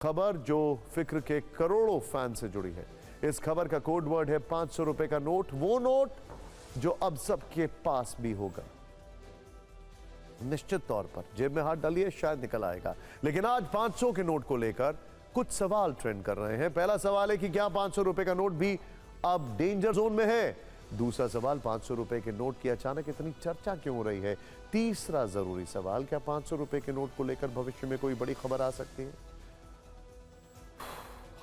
खबर जो फिक्र के करोड़ों फैन से जुड़ी है। इस खबर का कोड वर्ड है 500 रुपए का नोट, वो नोट जो अब सबके पास भी होगा। निश्चित तौर पर जेब में हाथ डालिए, शायद निकल आएगा। लेकिन आज 500 के नोट को लेकर कुछ सवाल ट्रेंड कर रहे हैं। पहला सवाल है कि क्या 500 रुपए का नोट भी अब डेंजर जोन में है। दूसरा सवाल, 500 रुपए के नोट की अचानक इतनी चर्चा क्यों हो रही है। तीसरा जरूरी सवाल, क्या 500 रुपए के नोट को लेकर भविष्य में कोई बड़ी खबर आ सकती है।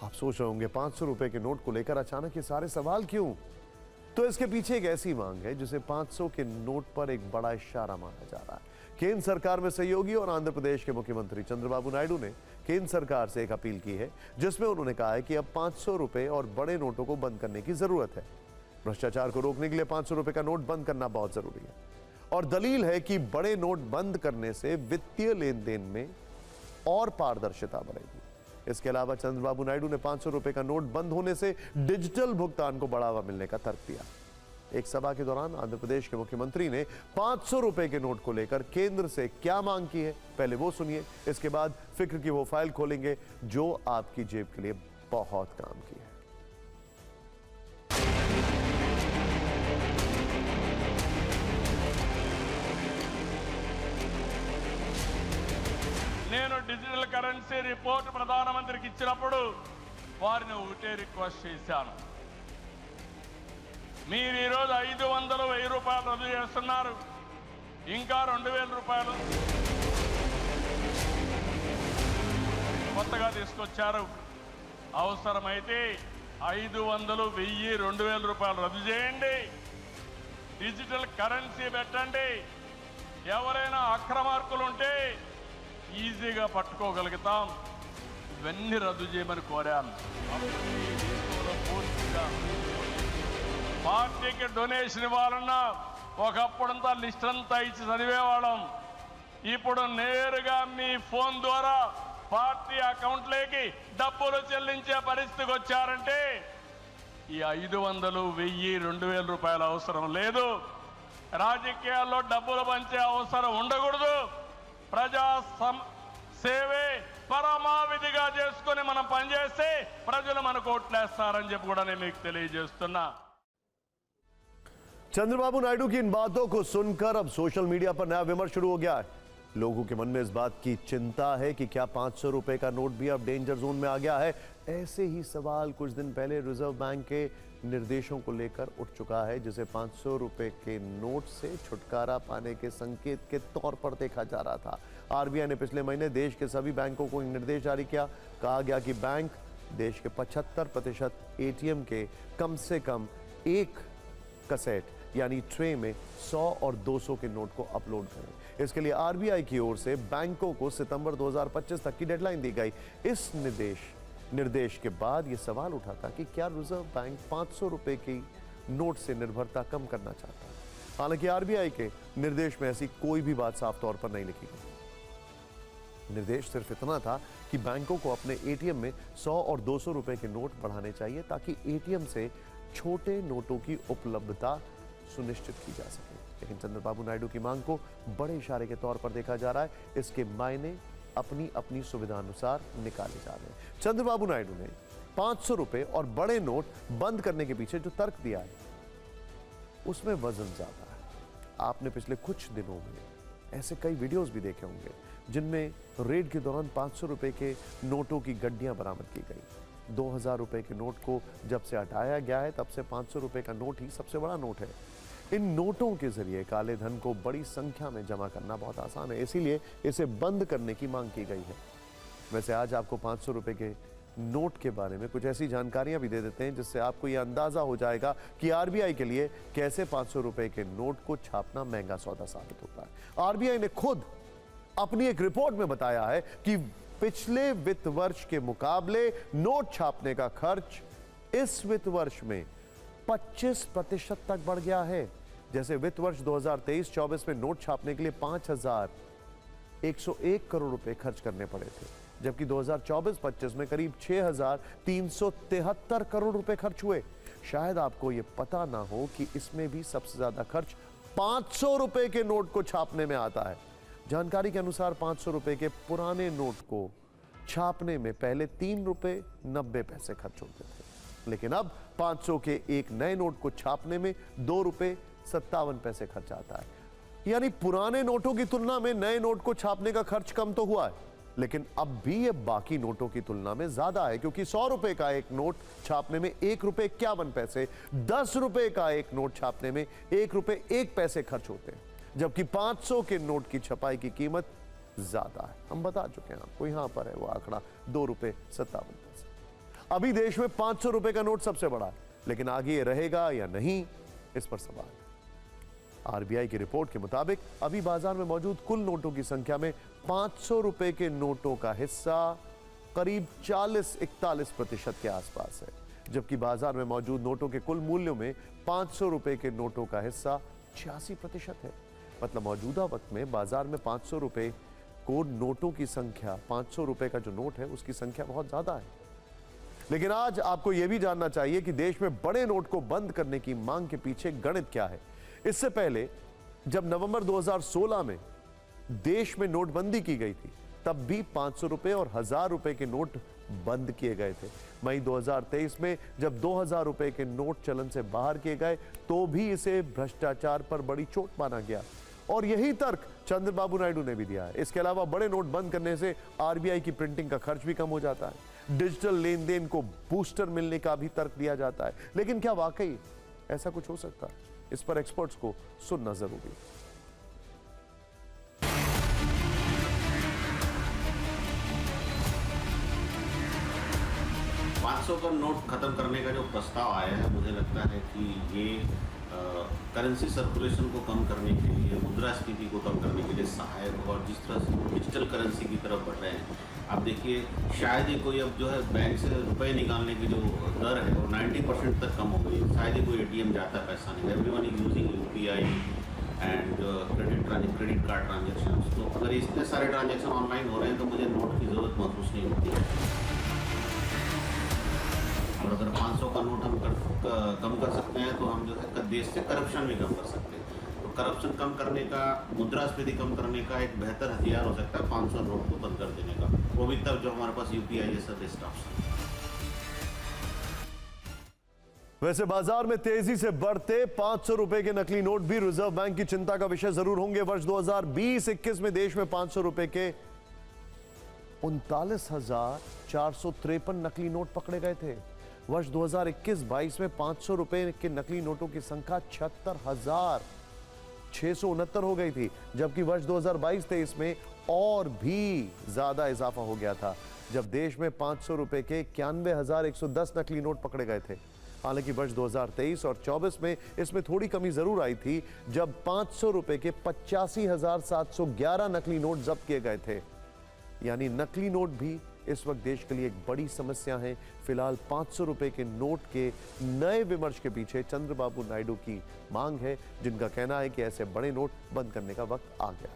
आप सोच रहे होंगे 500 रुपए के नोट को लेकर अचानक ये सारे सवाल क्यों। तो इसके पीछे एक ऐसी मांग है जिसे 500 के नोट पर एक बड़ा इशारा माना जा रहा है। केंद्र सरकार में सहयोगी और आंध्र प्रदेश के मुख्यमंत्री चंद्रबाबू नायडू ने केंद्र सरकार से एक अपील की है, जिसमें उन्होंने कहा है कि अब 500 रुपए और बड़े नोटों को बंद करने की जरूरत है। भ्रष्टाचार को रोकने के लिए 500 रुपए का नोट बंद करना बहुत जरूरी है। और दलील है कि बड़े नोट बंद करने से वित्तीय लेन देन में और पारदर्शिता बढ़ेगी। इसके अलावा चंद्रबाबू नायडू ने 500 रुपए का नोट बंद होने से डिजिटल भुगतान को बढ़ावा मिलने का तर्क दिया। एक सभा के दौरान आंध्र प्रदेश के मुख्यमंत्री ने 500 रुपए के नोट को लेकर केंद्र से क्या मांग की है, पहले वो सुनिए। इसके बाद फिक्र की वो फाइल खोलेंगे जो आपकी जेब के लिए बहुत काम की है। నేను డిజిటల్ కరెన్సీ రిపోర్ట్ ప్రధానమంత్రికి ఇచ్చినప్పుడు వారిని ఒకటే రిక్వెస్ట్ చేశాను. మీరు ఈరోజు 500, 1000 రూపాయలు రద్దు చేస్తున్నారు, ఇంకా 2000 రూపాయలు కొత్తగా తీసుకొచ్చారు. అవసరమైతే 500, 1000, 2000 రూపాయలు రద్దు చేయండి, డిజిటల్ కరెన్సీ పెట్టండి. ఎవరైనా అక్రమార్కులు ఉంటే ఈజీగా పట్టుకోగలుగుతాం. ఇవన్నీ రద్దు చేయమని కోరాను. పార్టీకి డొనేషన్ ఇవ్వాలన్నా ఒకప్పుడంతా లిస్ట్ అంతా ఇచ్చి చదివేవాళ్ళం. ఇప్పుడు నేరుగా మీ ఫోన్ ద్వారా పార్టీ అకౌంట్లోకి డబ్బులు చెల్లించే పరిస్థితికి వచ్చారంటే ఈ 500, 1000, 2000 రూపాయల అవసరం లేదు. రాజకీయాల్లో డబ్బులు పంచే అవసరం ఉండకూడదు. ప్రజా సేవే పరమావిధిగా చేసుకుని మనం పనిచేస్తే ప్రజలు మనకు ఓట్లేస్తారని చెప్పి కూడా నేను మీకు తెలియజేస్తున్నా. चंद्रबाबू नायडू की इन बातों को सुनकर अब सोशल मीडिया पर नया विमर्श शुरू हो गया है। लोगों के मन में इस बात की चिंता है कि क्या 500 रुपए का नोट भी अब डेंजर जोन में आ गया है। ऐसे ही सवाल कुछ दिन पहले रिजर्व बैंक के निर्देशों को लेकर उठ चुका है, जिसे 500 रुपए के नोट से छुटकारा पाने के संकेत के तौर पर देखा जा रहा था। आरबीआई ने पिछले महीने देश के सभी बैंकों को एक निर्देश जारी किया। कहा गया कि बैंक देश के 75% एटीएम के कम से कम एक कैसेट यानी ट्रे में 100 और 200 के नोट को अपलोड करें। इसके लिए आरबीआई की ओर से बैंकों को सितंबर 2025 तक की डेडलाइन दी गई। इस निर्देश के बाद यह सवाल उठा था कि क्या रिजर्व बैंक 500 रुपए की नोट से निर्भरता कम करना चाहता है। हालांकि आरबीआई के निर्देश में ऐसी कोई भी बात साफ तौर पर नहीं लिखी गई। निर्देश सिर्फ इतना था कि बैंकों को अपने एटीएम में 100 और 200 रुपए के नोट बढ़ाने चाहिए, ताकि एटीएम से छोटे नोटों की उपलब्धता सुनिश्चित की जा सके। लेकिन चंद्रबाबू नायडू की मांग को बड़े इशारे के तौर पर देखा जा रहा है। इसके मायने अपनी अपनी सुविधा अनुसार निकाले जा रहे हैं। चंद्रबाबू नायडू ने 500 रुपए और बड़े नोट बंद करने के पीछे जो तर्क दिया है, उसमें वजन ज्यादा है। आपने पिछले कुछ दिनों में ऐसे कई वीडियोस भी देखे होंगे जिनमें रेड के दौरान 500 रुपए के नोटों की गड्डियां बरामद की गई। 2000 रुपए के नोट को जब से हटाया गया है, तब से 500 रुपए का नोट ही सबसे बड़ा नोट है। इन नोटों के जरिए काले धन को बड़ी संख्या में जमा करना बहुत आसान है, इसीलिए इसे बंद करने की मांग की गई है। वैसे आज आपको 500 रुपए के नोट के बारे में कुछ ऐसी जानकारियां भी दे देते हैं, जिससे आपको यह अंदाजा हो जाएगा कि आरबीआई के लिए कैसे 500 रुपए के नोट को छापना महंगा सौदा साबित होता है। आरबीआई ने खुद अपनी एक रिपोर्ट में बताया है कि पिछले वित्त वर्ष के मुकाबले नोट छापने का खर्च इस वित्त वर्ष में 25% तक बढ़ गया है। जैसे वित्त वर्ष 2023-24 में नोट छापने के लिए 5101 करोड़ रुपए खर्च करने पड़े थे, जबकि 2024-25 में करीब 6373 करोड़ रुपए खर्च हुए। शायद आपको यह पता ना हो कि इसमें भी सबसे ज्यादा खर्च 500 रुपए के नोट को छापने में आता है। जानकारी के अनुसार 500 रुपए के पुराने नोट को छापने में पहले 3 रुपए 90 पैसे खर्च होते थे, लेकिन अब 500 के एक नए नोट को छापने में 2 रुपए 57 पैसे खर्च आता है। यानी पुराने नोटों की तुलना में नए नोट को छापने का खर्च कम तो हुआ है, लेकिन अब भी ये बाकी नोटों की तुलना में ज्यादा है, क्योंकि 100 रुपए का एक नोट छापने में 1 रुपए 51 पैसे, 10 रुपए का एक नोट छापने में 1 रुपए 1 पैसे खर्च होते हैं, जबकि 500 के नोट की छपाई की कीमत ज्यादा है। हम बता चुके हैं आपको, यहां पर है वो आंकड़ा 2 रुपए 57 पैसे। अभी देश में 500 रुपए का नोट सबसे बड़ा है, लेकिन आगे ये रहेगा या नहीं, इस पर सवाल है। आरबीआई की रिपोर्ट के मुताबिक अभी बाजार में मौजूद कुल नोटों की संख्या में 500 रुपए के नोटों का हिस्सा करीब 40-41% के आसपास है, जबकि बाजार में मौजूद नोटों के कुल मूल्यों में 500 रुपए के नोटों का हिस्सा 86% है। मतलब मौजूदा वक्त में बाजार में 500 रुपए को नोटों की संख्या, 500 रुपए का जो नोट है उसकी संख्या बहुत ज्यादा है। लेकिन आज आपको यह भी जानना चाहिए कि देश में बड़े नोट को बंद करने की मांग के पीछे गणित क्या है। इससे पहले जब नवंबर 2016 में देश में नोटबंदी की गई थी, तब भी 500 रुपए और 1000 रुपए के नोट बंद किए गए थे। मई 2023 में जब 2000 रुपए के नोट चलन से बाहर किए गए, तो भी इसे भ्रष्टाचार पर बड़ी चोट माना गया, और यही तर्क चंद्रबाबू नायडू ने भी दिया है। इसके अलावा बड़े नोट बंद करने से आरबीआई की प्रिंटिंग का खर्च भी कम हो जाता है, डिजिटल लेन देन को बूस्टर मिलने का भी तर्क दिया जाता है। लेकिन क्या वाकई ऐसा कुछ हो सकता है? इस पर एक्सपर्ट्स को सुनना जरूरी है। 500 का नोट खत्म करने का जो प्रस्ताव आया है, मुझे लगता है कि ये करेंसी सर्कुलेशन को कम करने के लिए, मुद्रास्फीति को कम करने के लिए सहायक, और जिस तरह से डिजिटल करेंसी की तरफ बढ़ रहे हैं, आप देखिए शायद ही कोई अब जो है बैंक से रुपए निकालने की जो दर है वो 90% तक कम हो गई है। शायद ही कोई एटीएम जाता है पैसा नहीं, everyone is using UPI and credit card transaction. तो अगर इतने सारे ट्रांजेक्शन ऑनलाइन हो रहे हैं तो मुझे नोट की ज़रूरत महसूस नहीं होती है। और अगर 500 का नोट हम कम कर सकते हैं तो हम जो है देश से करप्शन भी कम कर सकते हैं। तो करप्शन कम करने का, मुद्रास्फीति कम करने का एक बेहतर हथियार हो सकता है 500 नोट को बंद कर देने का, वो भी तब जो हमारे पास यूपीआई जैसा बेस्ट ऑप्शन है। वैसे बाजार में तेजी से बढ़ते 500 रुपए के नकली नोट भी रिजर्व बैंक की चिंता का विषय जरूर होंगे। वर्ष 2020-21 में देश में 500 रुपए के 39,453 नकली नोट पकड़े गए थे। वर्ष 2021-22 में 500 रुपए के नकली नोटों की संख्या 76,669 हो गई थी, जबकि वर्ष 2022-23 में और भी ज्यादा इजाफा हो गया था, जब देश में 500 रुपए के 91,110 नकली नोट पकड़े गए थे। हालांकि वर्ष 2023 और 24 में इसमें थोड़ी कमी जरूर आई थी, जब 500 रुपए के 85,711 नकली नोट जब्त किए गए थे। यानी नकली नोट भी इस वक्त देश के लिए एक बड़ी समस्या है। फिलहाल 500 रुपए के नोट के नए विमर्श के पीछे चंद्रबाबू नायडू की मांग है, जिनका कहना है कि ऐसे बड़े नोट बंद करने का वक्त आ गया है।